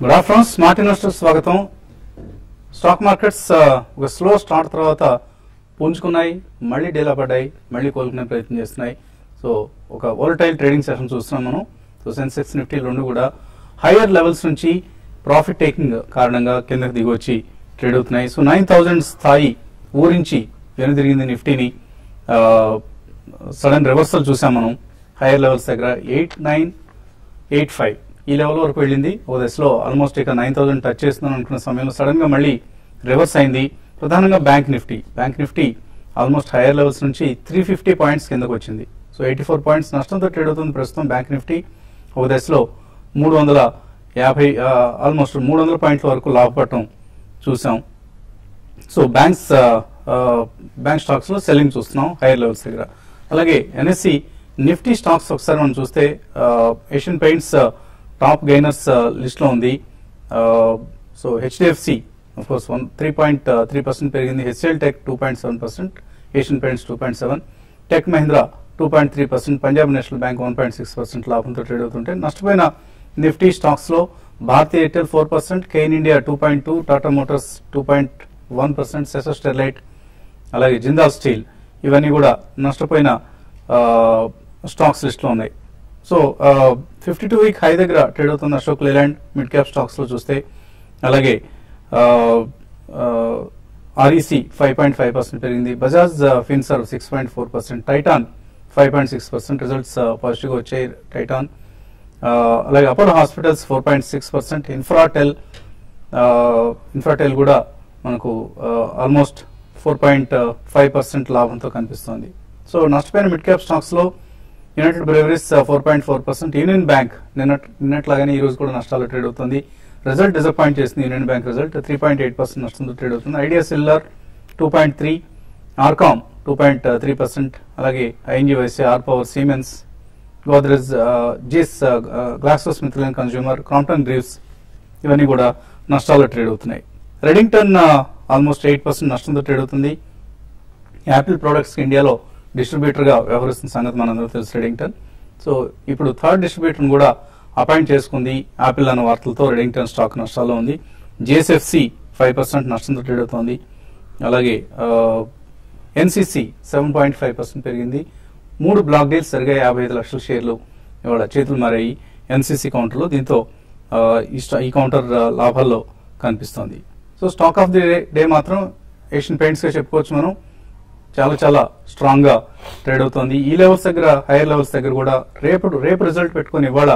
Good afternoon smart investors స్వాగతం. Stock markets ఒక slow start తర్వాత పుంజుకున్నాయి, మళ్ళీ డీలా పడ్డాయి, మళ్ళీ కోలుకునే ప్రయత్నం చేస్తున్నాయి. సో ఒక వోలటైల్ ట్రేడింగ్ సెషన్ చూస్తున్నాం మనం. సో సెన్సెక్స్ నిఫ్టీ రెండు కూడా హైయర్ లెవెల్స్ నుంచి ప్రాఫిట్ టేకింగ్ కారణంగా కిందకి దిగొచ్చి ట్రేడ్ అవుతున్నాయి. సో 9,000 స్థాయి ఊరించి వెనుదిరిగింది నిఫ్టీని. సడన్ రివర్సల్ చూసాం మనం హైయర్ లెవెల్స్ దగ్గర 8985 ఈ లెవెల్ వరకు వెళ్ళింది. ఓ దశలో ఆల్మోస్ట్ ఇక 9,000 టచ్ చేస్తున్నాను అనుకున్న సమయంలో సడన్ గా మళ్ళీ రివర్స్ అయింది. ప్రధానంగా bank Nifty almost higher levels నుంచి 350 పాయింట్స్ కిందకు వచ్చింది. సో 84 పాయింట్స్ నష్టంతో ట్రేడ్ అవుతుంది ప్రస్తుతం బ్యాంక్ నిఫ్టీ. ఒక దశలో 350 ఆల్మోస్ట్ 300 పాయింట్ల వరకు లాభపడటం చూసాం. సో బ్యాంక్ స్టాక్స్ లో సెల్లింగ్ చూస్తున్నాం హైయర్ లెవెల్స్ దగ్గర. అలాగే ఎన్ఎస్సి నిఫ్టీ స్టాక్స్ ఒకసారి మనం చూస్తే Asian Paints top gainers list లో ఉంది. సో హెచ్డిఎఫ్సి ఆఫ్ కోర్స్ 3.3% పెరిగింది. HCL Tech 2.7%, Asian Paints 2.7%, Tech Mahindra 2.3%, Punjab National Bank 1.6% లాభంతో ట్రేడ్ అవుతుంటే నష్టపోయిన నిఫ్టీ స్టాక్స్ లో Bharti Airtel 4%, Cairn India 2.2%, Tata Motors 2.1%, Sesa Sterlite అలాగే జిందాల్ స్టీల్ ఇవన్నీ కూడా నష్టపోయిన స్టాక్స్ లిస్ట్ లో ఉన్నాయి. సో 52 వీక్ హై దగ్గర ట్రేడ్ అవుతున్న Ashok Leyland mid cap stocks లో చూస్తే, అలాగే ఆర్ఈసి 5.5% పెరిగింది. Bajaj Finserv 6.4%, Titan 5.6% results positive గా వచ్చాయి టైటాన్. అలాగే అపోలో హాస్పిటల్స్ 4.6%, ఇన్ఫ్రాటెల్ కూడా మనకు ఆల్మోస్ట్ 4.5% లాభంతో కనిపిస్తోంది. సో నష్టపోయిన మిడ్ క్యాప్ స్టాక్స్ లో యునైటెడ్ బ్రేవరీస్ 4.4%, యూనియన్ బ్యాంక్ నిన్నట్లాగానే ఈ రోజు కూడా నష్టాలు ట్రేడ్ అవుతుంది. రిజల్ట్ డిసప్పాయింట్ చేసింది యూనియన్ బ్యాంక్ రిజల్ట్, 3.8% నష్టంతో ట్రేడ్ అవుతుంది. ఐడియా సెల్యులార్ 2.3%, ఆర్కామ్ 2.3%, అలాగే ఐఎన్జిఓఎస్ఏ, ఆర్ పవర్, సిమెన్స్, గోద్రేజ్, జిస్, గ్లాక్సోస్మిత్క్లైన్ కన్స్యూమర్, క్రాంప్టన్ గ్రీవ్స్ ఇవన్నీ కూడా నష్టాల్లో ట్రేడ్ అవుతున్నాయి. రెడింగ్టన్ ఆల్మోస్ట్ 8% నష్టంతో ట్రేడ్ అవుతుంది. యాపిల్ ప్రొడక్ట్స్ ఇండియాలో డిస్ట్రిబ్యూటర్ గా వ్యవహరిస్తున్న సంగతి మనందరూ తెలుసు రెడింగ్టన్. సో ఇప్పుడు థర్డ్ డిస్ట్రిబ్యూటర్ కూడా అపాయింట్ చేసుకుంది యాపిల్ అన్న వార్తలతో రెడింగ్టన్ స్టాక్ నష్టాల్లో ఉంది. జిఎస్ఎఫ్సి 5% నష్టంతో ట్రేడ్ అవుతోంది. అలాగే ఎన్సిసి 7.5% పెరిగింది. 3 బ్లాక్ డీల్స్ సరిగా 55 లక్షల షేర్లు ఇవాళ చేతులు మారాయి ఎన్సిసి కౌంటర్లో. దీంతో ఈ కౌంటర్ లాభాల్లో కనిపిస్తోంది. So stock of the day మాత్రం ఏషియన్ పెయింట్స్ గా చెప్పుకోవచ్చు మనం. చాలా స్ట్రాంగ్ గా ట్రేడ్ అవుతోంది. ఈ లెవెల్స్ దగ్గర హైయర్ లెవెల్స్ దగ్గర కూడా రేపు రిజల్ట్ పెట్టుకుని ఇవాళ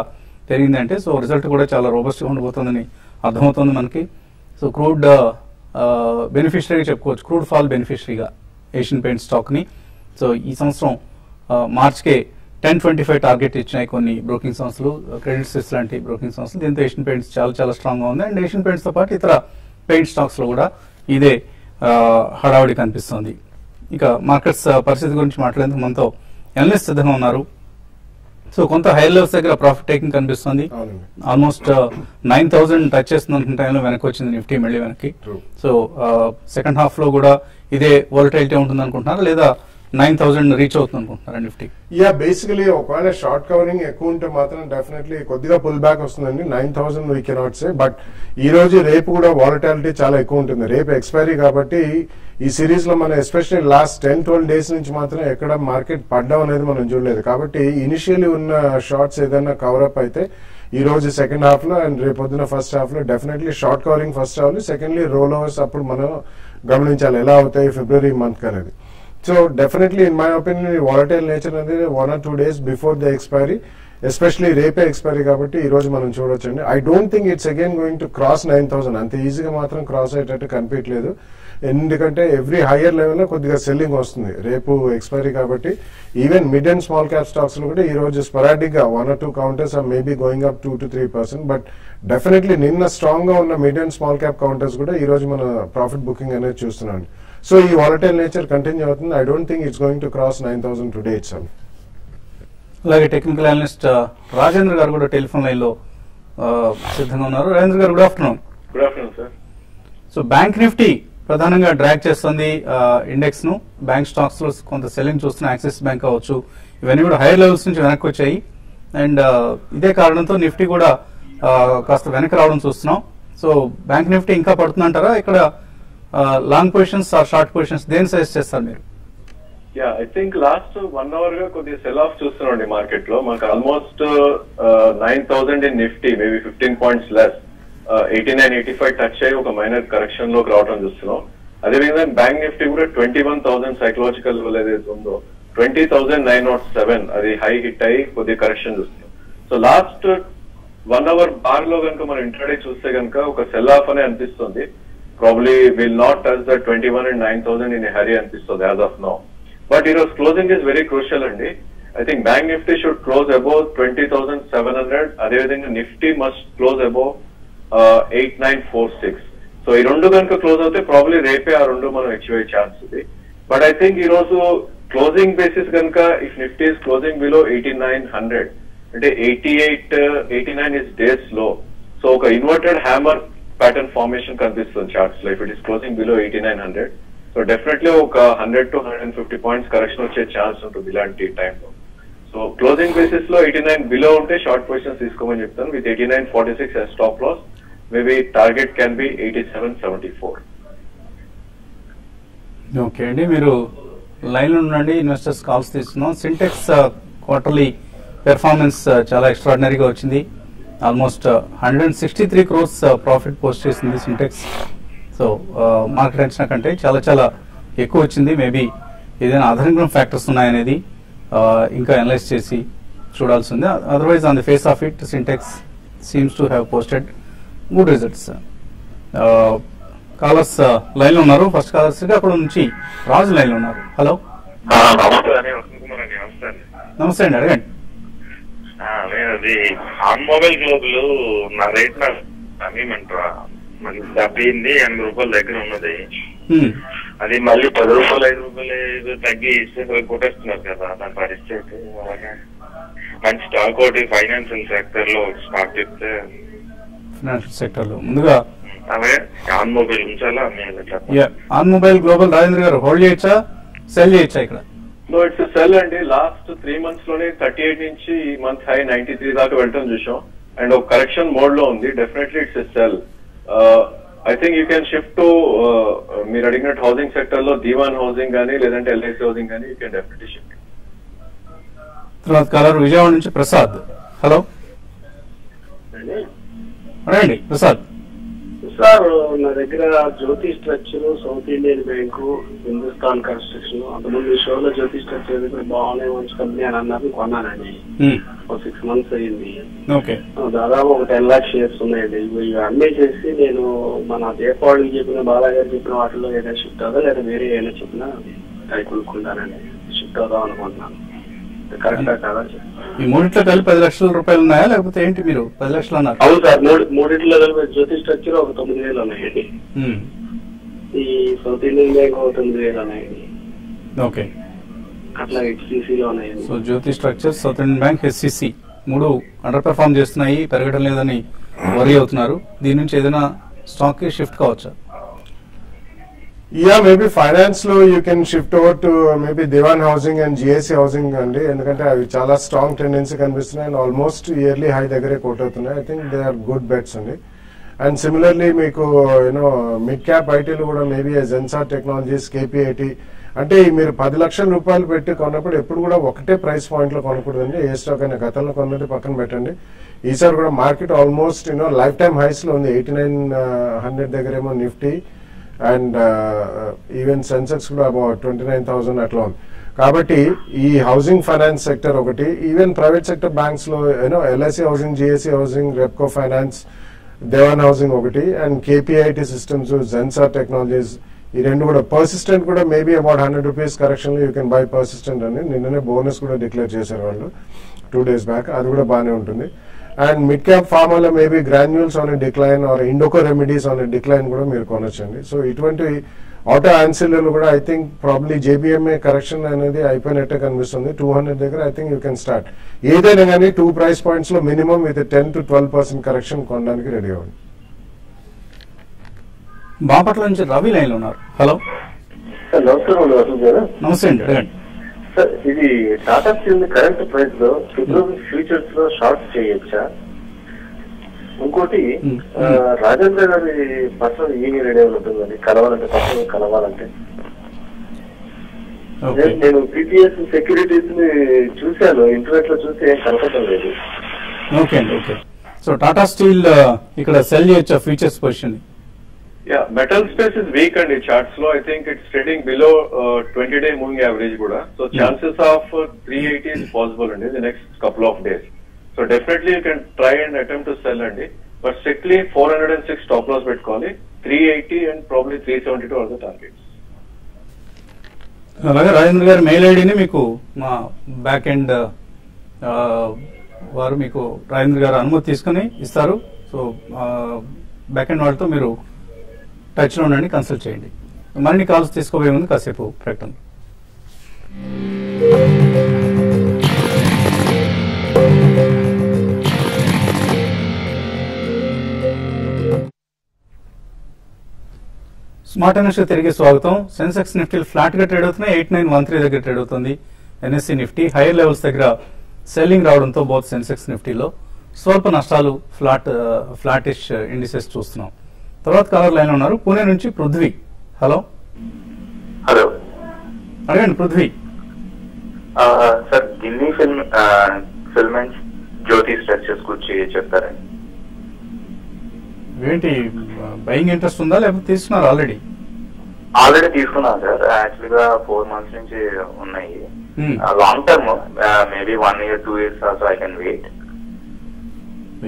పెరిగిందంటే సో రిజల్ట్ కూడా చాలా రోబస్ట్ గా ఉండబోతోందని అర్థమవుతోంది మనకి. సో క్రూడ్ బెనిఫిషరీగా చెప్పుకోవచ్చు, క్రూడ్ ఫాల్ బెనిఫిషరీగా ఏషియన్ పెయింట్స్ స్టాక్ ని. సో ఈ సంవత్సరం మార్చ్కే 1025 టార్గెట్ ఇచ్చినాయి కొన్ని బ్రోకింగ్ సంస్థలు, క్రెడిట్ స్విస్ లాంటి బ్రోకింగ్ సంస్థలు. దీంతో ఏషియన్ పెయింట్స్ చాలా స్ట్రాంగ్ గా ఉంది. అండ్ ఏషియన్ పెయింట్స్ తో పాటు ఇతర పెయింట్ స్టాక్స్ లో కూడా ఇదే హడావుడి కనిపిస్తోంది. ఇక మార్కెట్స్ పరిస్థితి గురించి మాట్లాడేందుకు మనతో ఎనలిస్ట్ సిద్ధంగా ఉన్నారు. సో కొంత హైయర్ లెవెల్స్ దగ్గర ప్రాఫిట్ టేకింగ్ కనిపిస్తుంది. ఆల్మోస్ట్ 9,000 టచ్ చేస్తుంది అనుకున్న టైంలో వెనక్కి వచ్చింది నిఫ్టీ మళ్ళీ వెనక్కి. సో సెకండ్ హాఫ్ లో కూడా ఇదే వోలటైలిటీ ఉంటుంది అనుకుంటున్నారా లేదా 9,000 రీచ్ అవుతుంది అనుకుంటున్నారా నిఫ్టీ? బేసికలీ ఒకవేళ షార్ట్ కవరింగ్ ఎక్కువ ఉంటే మాత్రం డెఫినెట్లీ కొద్దిగా పుల్ బ్యాక్ వస్తుందండి. 9,000 వీ కెనాట్ సే. బట్ ఈ రోజు రేపు కూడా వాలటాలిటీ చాలా ఎక్కువ ఉంటుంది. రేపు ఎక్స్పైరీ కాబట్టి ఈ సిరీస్ లో మనం ఎస్పెషల్లీ లాస్ట్ 10-12 డేస్ నుంచి మాత్రం ఎక్కడ మార్కెట్ పడ్డం అనేది మనం చూడలేదు. కాబట్టి ఇనిషియల్లీ ఉన్న షార్ట్స్ ఏదైనా కవరప్ అయితే ఈ రోజు సెకండ్ హాఫ్ లో అండ్ రేపు పొద్దున ఫస్ట్ హాఫ్ లో డెఫినెట్లీ షార్ట్ కవరింగ్ ఫస్ట్ అవ్వాలి. సెకండ్లీ రోల్ ఓవర్స్ అప్పుడు మనం గమనించాలి ఎలా అవుతాయి ఫిబ్రవరి మంత్ అనేది. So definitely in my opinion volatile nature అనేది 1 or 2 days before the expiry, especially రేపే ఎక్స్పైరీ కాబట్టి ఈ రోజు మనం చూడొచ్చండి. I don't think it's again going to cross 9,000. అంత ఈజీగా మాత్రం క్రాస్ అయ్యేటట్టు కనిపించలేదు. ఎందుకంటే ఎవ్రీ హైయర్ లెవెల్ లో కొద్దిగా సెల్లింగ్ వస్తుంది రేపు ఎక్స్పైరీ కాబట్టి. Even mid and small cap stocks లో కూడా ఈ రోజు స్పొరాడిక్ గా 1 or 2 counters or maybe going up 2 to 3%. But definitely నిన్న స్ట్రాంగ్ గా ఉన్న mid and small cap counters కూడా ఈ రోజు మన ప్రాఫిట్ బుకింగ్ అనేది చూస్తున్నాం. సో ఈ వాలటైల్ నేచర్ కంటిన్యూ అవుతుంది. I don't think it's going to cross 9,000 today itself. అలాగే టెక్నికల్ అనలిస్ట్ రాజేంద్ర గారు కూడా టెలిఫోన్ లైన్ లో సిద్ధంగా ఉన్నారు. రాజేంద్ర గారు good afternoon. Good afternoon sir. So bank Nifty ప్రధానంగా డ్రాగ్ చేస్తుంది ఇండెక్స్ ను. బ్యాంక్ స్టాక్స్ లో కొంత సెల్లింగ్ చూస్తున్న యాక్సిస్ బ్యాంక్ కావచ్చు, ఇవన్నీ కూడా హైయర్ లెవెల్స్ నుంచి వెనక్కి వచ్చాయి. అండ్ ఇదే కారణంతో నిఫ్టీ కూడా కాస్త వెనక్కి రావడం చూస్తున్నాం. సో బ్యాంక్ నిఫ్టీ ఇంకా పడుతుందంటారా? ఇక్కడ long positions or short positions దేని సజెస్ట్ చేస్తారు మీరు? Yeah, I think last 1 hour గా కొద్దిగా సెల్ ఆఫ్ చూస్తున్నాండి మార్కెట్ లో. మనకు almost 9,000 in Nifty, maybe 15 points less, 89-85 touch అయ్యి ఒక మైనర్ కరెక్షన్ లోకి రావడం చూస్తున్నాం. అదేవిధంగా బ్యాంక్ నిఫ్టీ కూడా 21,000 సైకలాజికల్ లెవెల్ ఏదైతే ఉందో 20,907 అది హై హిట్ అయ్యి కొద్దిగా కరెక్షన్ చూస్తున్నాం. సో లాస్ట్ 1 hour బార్ లో కనుక మనం ఇంట్రాడే చూస్తే కనుక ఒక సెల్ ఆఫ్ అనే అనిపిస్తుంది. Probably will not touch the 21 and 9,000 in hurry అనిపిస్తుంది యాజ్ ఆఫ్ నౌ. బట్ ఈరోజు క్లోజింగ్ ఇస్ వెరీ క్రూషియల్ అండి. I think bank Nifty should close above 20,700. అదేవిధంగా Nifty must close above 8,946. So ఈ రెండు కనుక క్లోజ్ అవుతే ప్రాబ్లీ రేపే ఆ రెండు మనం అచీవ్ అయ్యే ఛాన్స్ ఉంది. బట్ ఐ థింక్ ఈ రోజు క్లోజింగ్ బేసిస్ కనుక if Nifty is closing below 8,900 అంటే 88-89 ఇస్ డేస్ లో. సో ఒక ఇన్వర్టెడ్ హ్యామర్ ప్యాటర్న్ ఫార్మేషన్ కనిపిస్తుంది చార్ట్స్ లో if it is closing below 8,900. So definitely ఒక 100 to 150 points కరెక్షన్ వచ్చే ఛాన్స్ ఉంటుంది ఇలాంటి టైంలో. సో క్లోజింగ్ బేసిస్ లో 89 బిలో ఉంటే షార్ట్ పొజిషన్స్ తీసుకోమని చెప్తాను. With 89.46 as stop loss, maybe target can be 87.74. Okay అండి, మీరు లైన్ లో ఉండండి. ఇన్వెస్టర్స్ కాల్స్ తీసుకున్నాం. సింటెక్స్ క్వార్టర్లీ పెర్ఫార్మెన్స్ చాలా ఎక్స్ట్రాడినరీగా వచ్చింది. ఆల్మోస్ట్ 163 crores ప్రాఫిట్ పోస్ట్ చేసింది సింటెక్స్. సో మార్కెట్ అంచనా కంటే చాలా చాలా ఎక్కువ వచ్చింది. మేబీ ఏదైనా అదనంగా ఫ్యాక్టర్స్ ఉన్నాయనేది ఇంకా అనలైజ్ చేసి చూడాల్సి ఉంది. Otherwise on the face of it Sintex seems to have posted good results. Callers line లో ఉన్నారు. ఫస్ట్ కాలర్స్ అక్కడ నుంచి రాజు లైన్ లో ఉన్నారు. హలో, నమస్తే అండి, అడగండి. అది ఆన్మొబైల్ గ్లోబల్ నా రేట్ అమ్మేమంటారా, మనకి 80 రూపాయల దగ్గర ఉన్నది. అది మళ్ళీ 10 రూపాయలు 5 రూపాయలు తగ్గి ఇస్తే కొట్టేస్తున్నారు కదా, దాని పరిస్థితి. మంచి స్టాక్ ఒకటి ఫైనాన్షియల్ సెక్టర్ లో స్టాక్ చెప్తే. ఫైనాన్షియల్ సెక్టర్ లో ముందుగా అవే ఆన్ మొబైల్ ఉంచాలా? ఆన్ మొబైల్ గ్లోబల్ రాజేంద్ర గారు హోల్డ్ చేయొచ్చా, సెల్ చేయొచ్చా? ఇక్కడ సో ఇట్స్ సెల్ అండి. లాస్ట్ 3 months లోనే 38 నుంచి ఈ మంత్ హై 93 దాకా వెళ్ళటం చూసాం. అండ్ ఒక కరెక్షన్ మోడ్ లో ఉంది. Definitely it's a sell. I think you can shift to మీరు అడిగినట్టు హౌసింగ్ సెక్టర్ లో దీవాన్ హౌసింగ్ కానీ లేదంటే ఎల్ఐసి హౌసింగ్ కానీ యూ కెన్ డెఫినెట్లీ షిఫ్ట్. తర్వాత కాలర్ విజయవాడ నుంచి ప్రసాద్. హలో, అడగండి ప్రసాద్. సార్, నా దగ్గర Jyoti structure, South Indian bank, Hindustan construction, అంతకుముందు షోలో జ్యోతి స్ట్రక్చర్ బాగున్నాయి, మంచి కంపెనీ అని అన్నారు, కొన్నానండి. 6 months అయ్యింది. దాదాపు ఒక 10 lakh shares ఉన్నాయండి. ఇవి అన్నీ చేసి నేను మన దీపావళికి చెప్పిన బాలాగారు చెప్పిన వాటిలో ఏదైనా షిఫ్ట్ అవుదా లేదా వేరే ఏదైనా చెప్పినా అవి కొనుక్కుంటానండి. షిఫ్ట్ అవుదాం అనుకుంటున్నాను. కరెక్టా కాదా? ఈ మూడిట్లో కలిపి 10 లక్షల రూపాయలు ఉన్నాయా లేకపోతే ఏంటి? మీరు 10 లక్షలు అన్నారు. అవును సార్, మూడిట్లో కలిపి జ్యోతి స్ట్రక్చర్ ఒక 9,000 ఉన్నాయండి. ఈ సౌత్ ఇండియన్ బ్యాంక్ ఒక 9,000 ఉన్నాయండి. ఓకే, అట్లా హెచ్సిసిలో ఉన్నాయండి. So Jyoti structure, South Indian bank, HCC మూడు అండర్ పెర్ఫార్మ్ చేస్తున్నాయి, పెరగడం లేదని వరీ అవుతున్నారు. దీని నుంచి ఏదైనా స్టాక్ కి షిఫ్ట్ కావచ్చా? యా, మేబీ ఫైనాన్స్ లో you can shift over to maybe Dewan housing and GSC housing అండి. ఎందుకంటే అవి చాలా స్ట్రాంగ్ టెండెన్సీ కనిపిస్తున్నాయి అండ్ ఆల్మోస్ట్ ఇయర్లీ హై దగ్గరే కోట్ అవుతున్నాయి. I think they are good bets అండి. అండ్ సిమిలర్లీ మీకు యూనో మిడ్ క్యాప్ ఐటీలు కూడా మేబీ జెన్సార్ టెక్నాలజీస్, కేపీఐటీ, అంటే మీరు 10 లక్షల రూపాయలు పెట్టి కొన్నప్పుడు ఎప్పుడు కూడా ఒకటే ప్రైస్ పాయింట్ లో కొనకూడదండి. ఏ స్టాక్ అయినా గతంలో కొన్నది పక్కన పెట్టండి. ఈసారి కూడా market almost lifetime highs లో ఉంది. 8900 దగ్గరేమో నిఫ్టీ అండ్ ఈవెన్ సెన్సెక్స్ కూడా అబౌట్ 29,000 అట్లా ఉంది. కాబట్టి ఈ హౌసింగ్ ఫైనాన్స్ సెక్టర్ ఒకటి, ఈవెన్ ప్రైవేట్ సెక్టర్ బ్యాంక్స్ లో LIC housing, GSC housing, Repco finance, Dewan housing ఒకటి, and KPIT systems, Zensar technologies, ఈ రెండు కూడా. పర్సిస్టెంట్ కూడా మేబీ అబౌట్ 100 రూపీస్ కరెక్షన్ లో యూ కెన్ బై పర్సిస్టెంట్ అని నిన్ననే బోనస్ కూడా డిక్లేర్ చేశారు వాళ్ళు 2 days బ్యాక్. అది కూడా బాగానే ఉంటుంది. అండ్ మిడ్ క్యాప్ ఫార్మాలో maybe Granules on decline or Indoco remedies on decline కూడా మీరు కొనొచ్చండి. సో ఇటువంటి ఆటో ఆన్సిలర్లు కూడా I think probably JBMA correction అనేది అయిపోయినట్టే కనిపిస్తుంది. 200 దగ్గర I think you can start. ఏదైనా కానీ 2 price points లో మినిమం విత్ 10 to 12% కరెక్షన్ కొనడానికి రెడీ అవ్వండి. బాపట్ల నుంచి రవి లైన్ లో ఉన్నారు. హలో, నమస్తే అండి, అడగండి. సార్, ఇది టాటా స్టీల్ కరెంట్ ప్రైస్ లో ఫిబ్రవరి ఫ్యూచర్స్ లో షార్ట్ చేయొచ్చా? ఇంకోటి రాజేంద్ర గారి పర్సనల్ ఈమెయిల్ ఐడి ఉంటుందండి, కలవాలంటే పర్సనల్ కలవాలంటే. నేను పిటిఎస్ సెక్యూరిటీస్ ని చూశాను, ఇంటర్నెట్ లో చూస్తే ఏం కనపడటం లేదు. ఓకే అండి, ఓకే. సో టాటా స్టీల్ ఇక్కడ సెల్ చేయొచ్చా futures position? Yeah, metal space is weak and charts low. I think it's trading below 20-day moving average kuda. So chances of 380 is possible in the next couple of days. So definitely you can try and attempt to sell andi, but strictly 406 stop loss పెట్టుకోవాలి, 380 and probably 372 are the targets. అలాగే రాజేంద్ర గారి mail ఐడిని మీకు మా back end వారు మీకు రాజేంద్ర గారు అనుమతి తీసుకుని ఇస్తారు. సో బ్యాక్ ఎండ్ వాళ్ళతో మీరు టచ్ లో ఉండండి, కన్సల్ట్ చేయండి. మరిన్ని కాల్స్ తీసుకోబోయే ముందు కాసేపు ప్రకటన. స్మార్ట్ ఎనర్జీ తిరిగి స్వాగతం. సెన్సెక్స్ నిఫ్టీలు ఫ్లాట్ గా ట్రేడ్ అవుతున్నాయి, 8913 దగ్గర ట్రేడ్ అవుతుంది. ఎన్ఎస్సీ నిఫ్టీ హైయర్ లెవెల్స్ దగ్గర సెల్లింగ్ రావడంతో బోత్ సెన్సెక్స్ నిఫ్టీలో స్వల్ప నష్టాలు, ఫ్లాటిష్ ఇండిసెస్ చూస్తున్నాం. తర్వాత కలర్ లైన్ లో ఉన్నారు పూణే నుంచి పృథ్వీ. హలో హలో, అడగండి Prithvi. Sir Ginny ఫిల్మెంట్స్ Jyoti structures గురించి చెప్తారండి. ఏంటి బయింగ్ ఇంట్రెస్ట్ ఉందా లేకపోతే తీసుకున్నారు? ఆల్రెడీ తీసుకున్నాను సార్, యాక్చువల్ గా 4 months నుంచి ఉన్నాయి. Long term maybe 1 year 2 years also I can wait.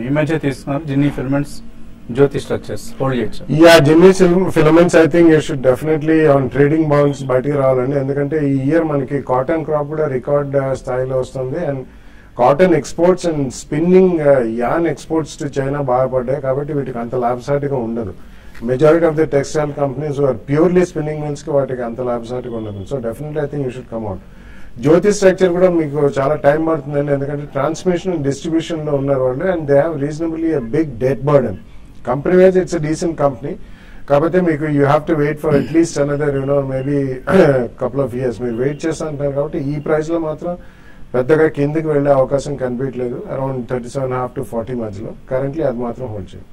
ఈ మధ్య తీసుకున్నారు Ginni filaments, Jyoti structures hold చేయొచ్చు. Ginni filaments I think you should definitely on trading bounce బయటికి రావాలండి. ఎందుకంటే ఈ ఇయర్ మనకి కాటన్ క్రాప్ కూడా రికార్డ్ స్థాయిలో వస్తుంది. And cotton exports and spinning yarn exports to China బాగా పడ్డాయి, కాబట్టి వీటికి అంత లాభసాటిగా ఉండదు. Majority of the textile companies are purely spinning mills కి వాటికి అంత లాభసాటిగా ఉండదు. So definitely I think you should come out. Jyoti structure కూడా మీకు చాలా టైం పడుతుందండి, ఎందుకంటే ట్రాన్స్మిషన్ అండ్ డిస్ట్రిబ్యూషన్ లో ఉన్నారు వాళ్ళు, and they have reasonably a big debt burden. Company wise it's a decent company, కాబట్టి మీకు you have to wait for at least another maybe couple of years మీరు వెయిట్ చేస్తా అంటారు. కాబట్టి ఈ ప్రైస్ లో మాత్రం పెద్దగా కిందకి వెళ్లే అవకాశం కనిపించలేదు, అరౌండ్ 37.5 to 40 మధ్యలో. కరెంట్లీ అది మాత్రం హోల్డ్ చేయండి.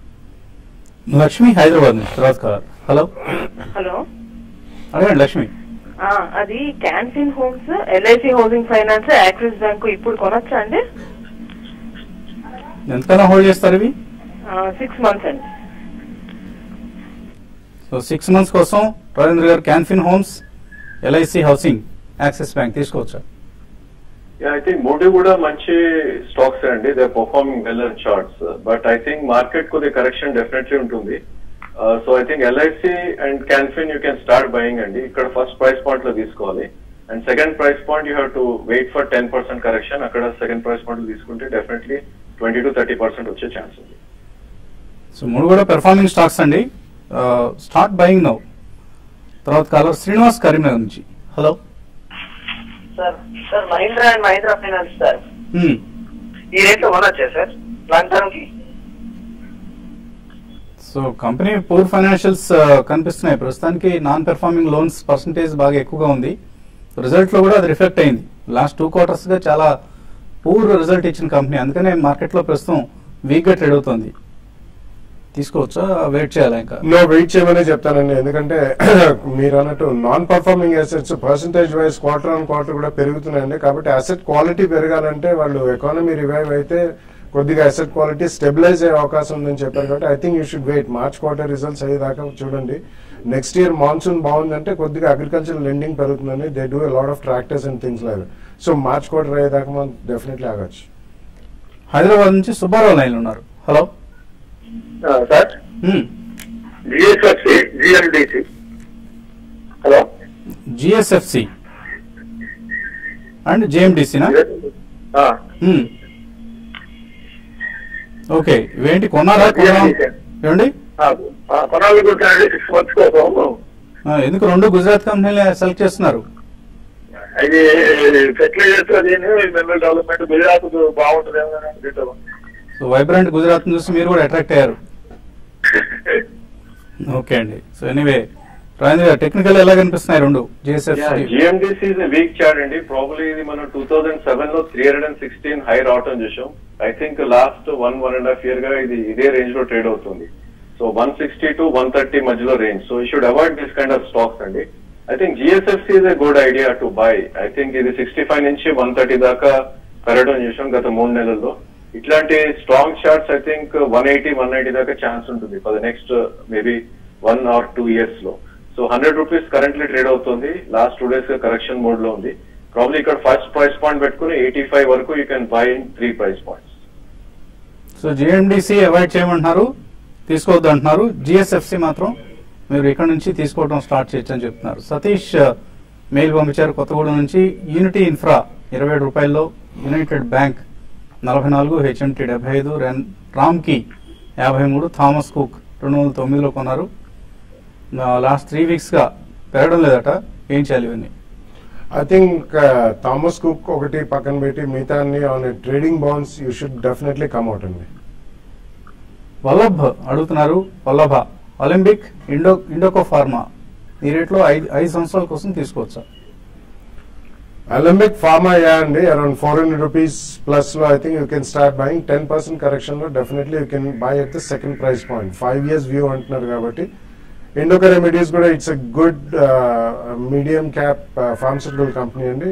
లక్ష్మి హైదరాబాద్ నుంచి తర్వాత కాల్. హలో హలో, అడగండి లక్ష్మి. అది Can Fin homes, LIC housing finance, axis bank ఇప్పుడు కొనొచ్చా అండి? ఎంతకన్నా హోల్డ్ చేస్తారు ఇవి? 6 months అండి. సో 6 months కోసం Rajendra garu Canfin homes, LIC housing, Axis bank తీసుకోవచ్చా? ఐ థింక్ మోడీ కూడా మంచి స్టాక్స్ అండి, they are performing well in charts. But I think market కొద్దిగా కరెక్షన్ డెఫినెట్లీ ఉంటుంది. So I think LIC and Canfin you can start buying అండి. ఇక్కడ first price point లో తీసుకోవాలి, and second price point you have to wait for 10% correction. అక్కడ second price point తీసుకుంటే definitely 20 to 30% వచ్చే chance ఉంది. సో మూడు కూడా పెర్ఫార్మింగ్ స్టాక్స్ అండి, స్టార్ట్ బయింగ్ నౌ. తర్వాత కాలర్ శ్రీనివాస్ కరీంనగర్ నుంచి. Hello sir. Sir Mahindra and Mahindra finance sir, ఈ రేట్ లో కొనొచ్చా సార్ లాంగ్ టర్మ్ కి? సో కంపెనీ పూర్ ఫైనాన్షియల్స్ కనిపిస్తున్నాయి ప్రస్తుతానికి. నాన్ పెర్ఫార్మింగ్ లోన్స్ పర్సంటేజ్ బాగా ఎక్కువగా ఉంది. రిజల్ట్ లో కూడా అది రిఫ్లెక్ట్ అయింది. లాస్ట్ 2 quarters గా చాలా పూర్ రిజల్ట్ ఇచ్చిన కంపెనీ, అందుకనే మార్కెట్ లో ప్రస్తుతం వీక్ గా ట్రేడ్ అవుతుంది. తీసుకోవచ్చా, వెయిట్ చేయాలా? ఇంకా వెయిట్ చేయమనే చెప్తానండి, ఎందుకంటే మీరు అన్నట్టు non performing assets percentage wise quarter on quarter కూడా పెరుగుతున్నాయండి. కాబట్టి అసెట్ క్వాలిటీ పెరగాలంటే వాళ్ళు ఎకానమీ రివైవ్ అయితే కొద్దిగా అసెట్ క్వాలిటీ స్టెబిలైజ్ అయ్యే అవకాశం ఉందని చెప్పారు. కాబట్టి I think you should wait. March quarter results అయ్యేదాకా చూడండి. నెక్స్ట్ ఇయర్ మాన్సూన్ బాగుందంటే కొద్దిగా అగ్రికల్చర్ లెండింగ్ పెరుగుతుందండి. They do a lot of tractors and things like. So March quarter అయ్యేదాకా మనం డెఫినెట్లీ ఆగచ్చు. హైదరాబాద్ నుంచి సుబ్బారావు లైన్ ఉన్నారు. Hello sir, GSFC, GMDC. Hello, GSFC and జేఎండిసినా? ఓకే, ఇవేంటి కొన్నారా? ఏమండి కొనాలనుకుంటున్నాను 6 months కోసం. ఎందుకు 2 గుజరాత్ కంపెనీలు సెలెక్ట్ చేస్తున్నారు? అది ఫెర్టిలైజర్స్, అది మినరల్ డెవలప్మెంట్ గుజరాత్ బాగుంటుంది. సో వైబ్రెంట్ గుజరాత్ చూసి మీరు కూడా అట్రాక్ట్ అయ్యారు. ఓకే అండి. సో ఎనీవే టెక్నికల్ ఎలా కనిపిస్తున్నాయి రెండు GSFC? GMDC is week chart అండి. ప్రాబ్లీ ఇది మనం 2007 లో 316 హై రావటం చూసాం. ఐ థింక్ లాస్ట్ 1.5 year గా ఇది ఇదే రేంజ్ లో ట్రేడ్ అవుతుంది. సో 160 to 130 మధ్యలో range. So you should avoid this kind of stocks అండి. I think GSFC is a good idea to buy. I think ఇది 65 నుంచి 130 దాకా పెరగడం చూసాం గత 3 నెలల్లో. ఇట్లాంటి స్ట్రాంగ్ షార్ట్స్ ఐ థింక్ 180-190 దాకా ఛాన్స్ ఉంటుంది for the next maybe 1 or 2 years లో. సో 100 రూపీస్ కరెంట్లీ ట్రేడ్ అవుతుంది. లాస్ట్ 2 days గా కరెక్షన్ మోడ్ లో ఉంది. ప్రాబ్లీ ఇక్కడ ఫస్ట్ ప్రైస్ పాయింట్ పెట్టుకుని 85 వరకు you can by in 3 price points. So GMDC avoid చేయమంటున్నారు, తీసుకోవద్దు అంటున్నారు. జిఎస్ఎఫ్సి మాత్రం మీరు ఇక్కడ నుంచి తీసుకోవడం స్టార్ట్ చేయొచ్చు అని చెప్తున్నారు. సతీష్ మెయిల్ పంపించారు కొత్తగూడెం నుంచి. యూనిటీ ఇన్ఫ్రా 27 రూపాయల్లో, యునైటెడ్ బ్యాంక్ 44, హెచ్ఎంటీ 75, రామ్కి 53, థామస్ కుక్ 209లో కొన్నారు. లాస్ట్ 3 weeks గా పెరగడం లేదట, ఏం చేయాలి ఇవన్నీ? ఐ థింక్ థామస్ కుక్ ఒకటి పక్కన పెట్టి మిగతా on trading bonds you should definitely come out అండి. వల్లభ్ అడుగుతున్నారు, వల్లభ ఒలింపిక్ ఇండోకో ఫార్మా ఈ రేట్లో 5 సంవత్సరాల కోసం తీసుకోవచ్చా? అలెంబిక్ ఫార్మా అండి అరౌండ్ 400 రూపీస్ ప్లస్ లో I think you can start buying. 10% correction లో definitely you can buy at the second price point. 5 years వ్యూ అంటున్నారు కాబట్టి ఇండోకో రెమెడీస్ కూడా it's a good medium cap pharmaceutical company అండి.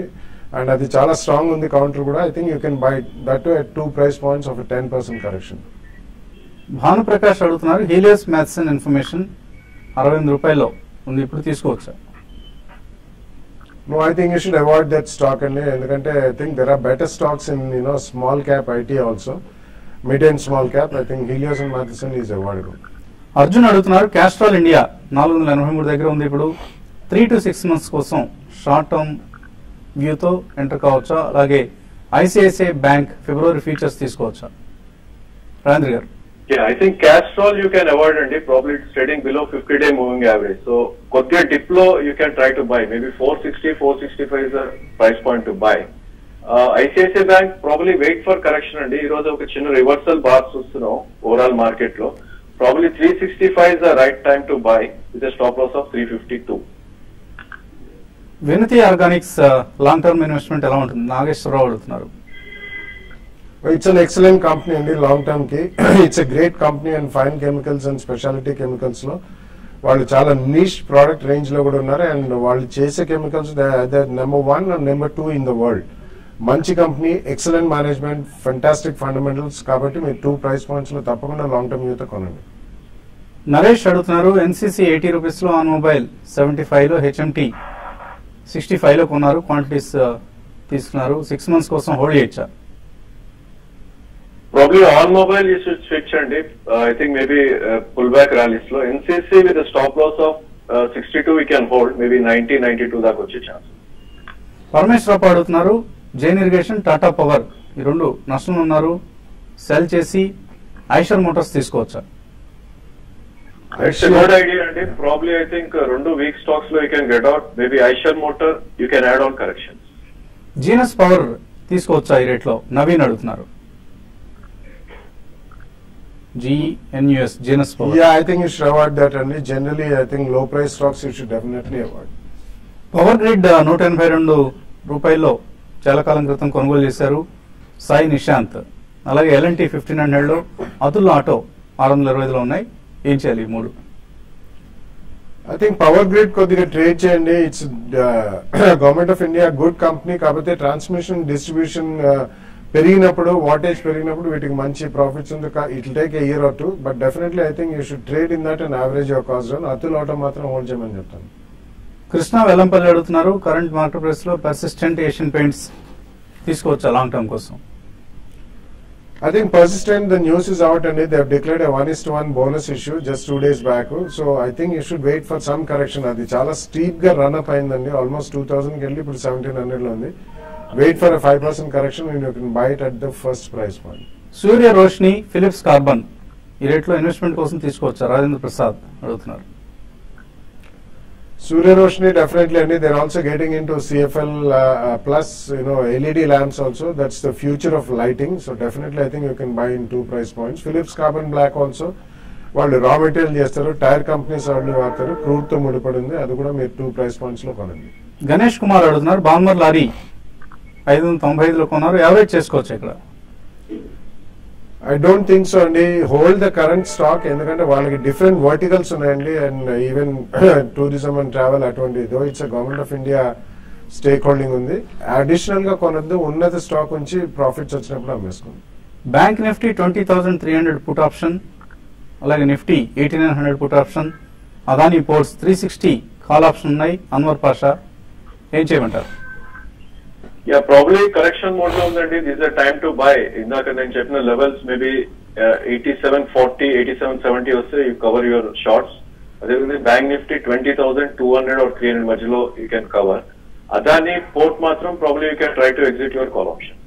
అండ్ అది చాలా స్ట్రాంగ్ ఉంది కౌంటర్ కూడా. I think you can buy that at 2 price points of 10% correction. Bhanuprakash అడుగుతున్నారు, హీలియస్ మ్యాథ్స్ అండ్ ఇన్ఫర్మేషన్ 68 రూపాయల్లో ఉంది, ఇప్పుడు తీసుకోవచ్చా? No, I think you should avoid that stock అండి. ఎందుకంటే I think there are better stocks in small cap IT also, mid and small cap. I think Helios and Matheson is avoidable. Arjun అడుగుతున్నారు, Castrol India 483 దగ్గర ఉంది, ఇప్పుడు 3 to 6 months కోసం short term వ్యూతో enter కావచ్చా? అలాగే ICICI bank ఫిబ్రవరి features తీసుకోవచ్చా? రాజేంద్ర గారు. Yeah, I think Castrol you can avoid and probably it's trading below 50-day moving average. So, koddiga dip lo you can try to buy. Maybe 460, 465 is a price point to buy. ICICI Bank probably wait for correction and ee roju oka chinna reversal bar chustunnav overall market lo. Probably 365 is the right time to buy with a stop loss of 352. వినతి Organics long term investment ఎలా ఉంటుంది? నాగేశ్వరరావు అడుగుతున్నారు. It's an excellent company అండి long term కి. It's a great company and fine chemicals and speciality chemicals లో వాళ్ళు చాలా niche product range లో కూడా ఉన్నారు. అండ్ వాళ్ళు చేసే chemicals number 1 and number 2 in the world. మంచి company, excellent management, fantastic fundamentals. కాబట్టి మీరు 2 price points లో తప్పకుండా లాంగ్ టర్మ్ యూతో కొనండి. నరేష్ అడుగుతున్నారు, ఎన్సీసీ 80 రూపీస్ లో, ఆన్ మొబైల్ 75 లో, హెచ్ఎంటీ 65 లో కొన్నారు, క్వాంటిటీస్ తీసుకున్నారు, 6 months కోసం హోల్డ్ చేయొచ్చా? Probably on mobile you should switch and I think maybe pullback rallies lo. NCC with a stop loss of 62 we can hold, maybe 90, 92 దాకా వచ్చే chance. Parameswara Rao అడుగుతున్నారు, జైన్ ఇరిగేషన్, టాటా పవర్ ఈ రెండు నష్టంలో ఉన్నారు, సెల్ చేసి ఐషర్ మోటార్స్ తీసుకోవచ్చా? It's a good idea and probably I think రెండు weak stocks lo you can get out. Maybe Eicher Motor you can add on corrections. Genus power తీసుకోవచ్చా ఈ రేట్లో? నవీన్ అడుగుతున్నారు. GNUS, Genus Power. Yeah, I think you should avoid that only. Generally, I think low price stocks you should definitely avoid. Power grid 182 రూపాయల్లో చాలా కాలం క్రితం కొనుగోలు చేశారు సాయి నిశాంత్. అలాగే LNT 1500లో, అతుల్ ఆటో 625లో ఉన్నాయి. ఏం చేయాలి ఈ మూడు? I think పవర్ గ్రిడ్ కొద్దిగా ట్రేడ్ చేయండి. It's government of India good company. కాకపోతే ట్రాన్స్మిషన్ డిస్ట్రిబ్యూషన్ పెరిగినప్పుడు, వాటేజ్ పెరిగినప్పుడు వీటికి మంచి ప్రాఫిట్స్ ఉంది. It will take a year are 2, but definitely I think you should trade in that and average your cost down. Atul auto మాత్రం hold చేయమని చెప్తాను. కృష్ణ వెల్లంపల్లి అడుగుతున్నారు, కరెంట్ మార్కెట్ ప్రైస్ లో పర్సిస్టెంట్ ఏషియన్ పెయింట్స్ తీసుకోవచ్చా లాంగ్ టర్మ్ కోసం? I think persistent, the news is out and they have declared a 1:1 bonus issue just 2 days back. So I think you should wait for some correction. Adi chala steep ga run up ayindandi, almost 2000 ki velli ippudu 1700 lo undi. Wait for a 5% correction and you can buy it at the first price point. Surya Roshni, Philips carbon ఈ రేట్లో investment కోసం తీసుకోవచ్చా? రాజేంద్ర ప్రసాద్ అడుగుతున్నారు. Surya Roshni definitely, and they're also getting into CFL plus, LED lamps also. That's the future of lighting. So definitely, I think you can buy in 2 price points. Philips Carbon Black also. వాళ్ళు raw material చేస్తారు, tyre companies వాళ్ళు వాడతారు, crude తో ముడిపడింది, అది కూడా మీరు 2 price points లో కొనండి. గణేష్ కుమార్ అడుగుతున్నారు, బాల్మర్ లారీ 595లో కొన్నారు, యావరేజ్ చేసుకోవచ్చు ఇక్కడ? ఐ డోంట్ థింక్ సో అండి. హోల్డ్ ద కరెంట్ స్టాక్, ఎందుకంటే వాళ్ళకి డిఫరెంట్ వర్టికల్స్ ఉన్నాయండి. And even tourism and travel అటువంటి though it's government of India stake holding ఉంది. అడిషనల్ గా కొనద్దు, ఉన్నత స్టాక్ ఉంచి ప్రాఫిట్స్ వచ్చినప్పుడు అమ్మేసుకోండి. బ్యాంక్ నిఫ్టీ 20,300 పుట్ ఆప్షన్, అలాగే Nifty 8,900 put option, Adani ports 360 call option ఉన్నాయి. అన్వర్ పాషా, ఏం చేయమంటారు? ప్రాబ్లీ కరెక్షన్ మోడ్ లో ఉందండి. This a time to buy. ఇందాక నేను చెప్పిన లెవెల్స్ మేబీ 8740, 8770 వస్తే యూ కవర్ యువర్ షార్ట్స్. అదేవిధంగా బ్యాంక్ నిఫ్టీ 20,200 or 300 మధ్యలో you can cover. Adani port మాత్రం probably you can try to exit your call option.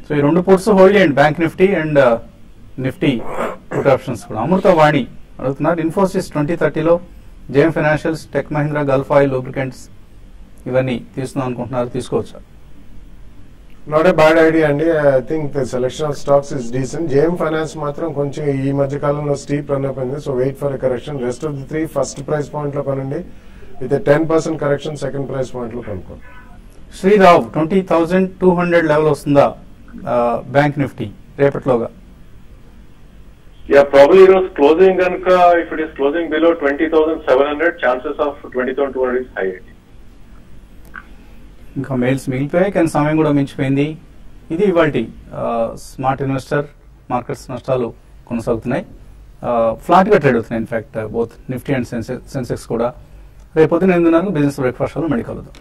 So ఈ 2 పోర్ట్స్ హోల్డ్ చేయండి, bank Nifty and Nifty put options కూడా. అమృత వాణి అడుగుతున్నారు, ఇన్ఫోసిస్ 2030లో JM financials, Tech Mahindra, Gulf oil, lubricants ఇవన్నీ తీసుకుందాం అనుకుంటున్నారు, తీసుకోవచ్చా? నాట్ ఏ బ్యాడ్ ఐడియా అండి. I think the selection of stocks is decent. JM finance మాత్రం కొంచెం ఈ మధ్య కాలంలో స్టీప్ రన్ అప్ అయింది, so wait for a correction. Rest of the 3 first price point లో కొనండి, with 10% correction second price point లో కొనుక్కోండి. శ్రీరావ్ 20,200 లెవెల్ వస్తుందా బ్యాంక్ నిఫ్టీ రేపట్లోగా? ప్రాబ్లీ ఈరోజు క్లోజింగ్ కనుక if it is closing below 20,700, chances of 20,200 is high. ఇంకా మెయిల్స్ మిగిలిపోయాయి, కానీ సమయం కూడా మించిపోయింది. ఇది ఇవాల్టి స్మార్ట్ ఇన్వెస్టర్. మార్కెట్స్ నష్టాలు కొనసాగుతున్నాయి, ఫ్లాట్ గా ట్రేడ్ అవుతున్నాయి. In fact both Nifty and Sensex కూడా. రేపు పొద్దున 8:30 బిజినెస్ బ్రేక్ఫాస్ట్ లో మళ్ళీ కలుద్దాం.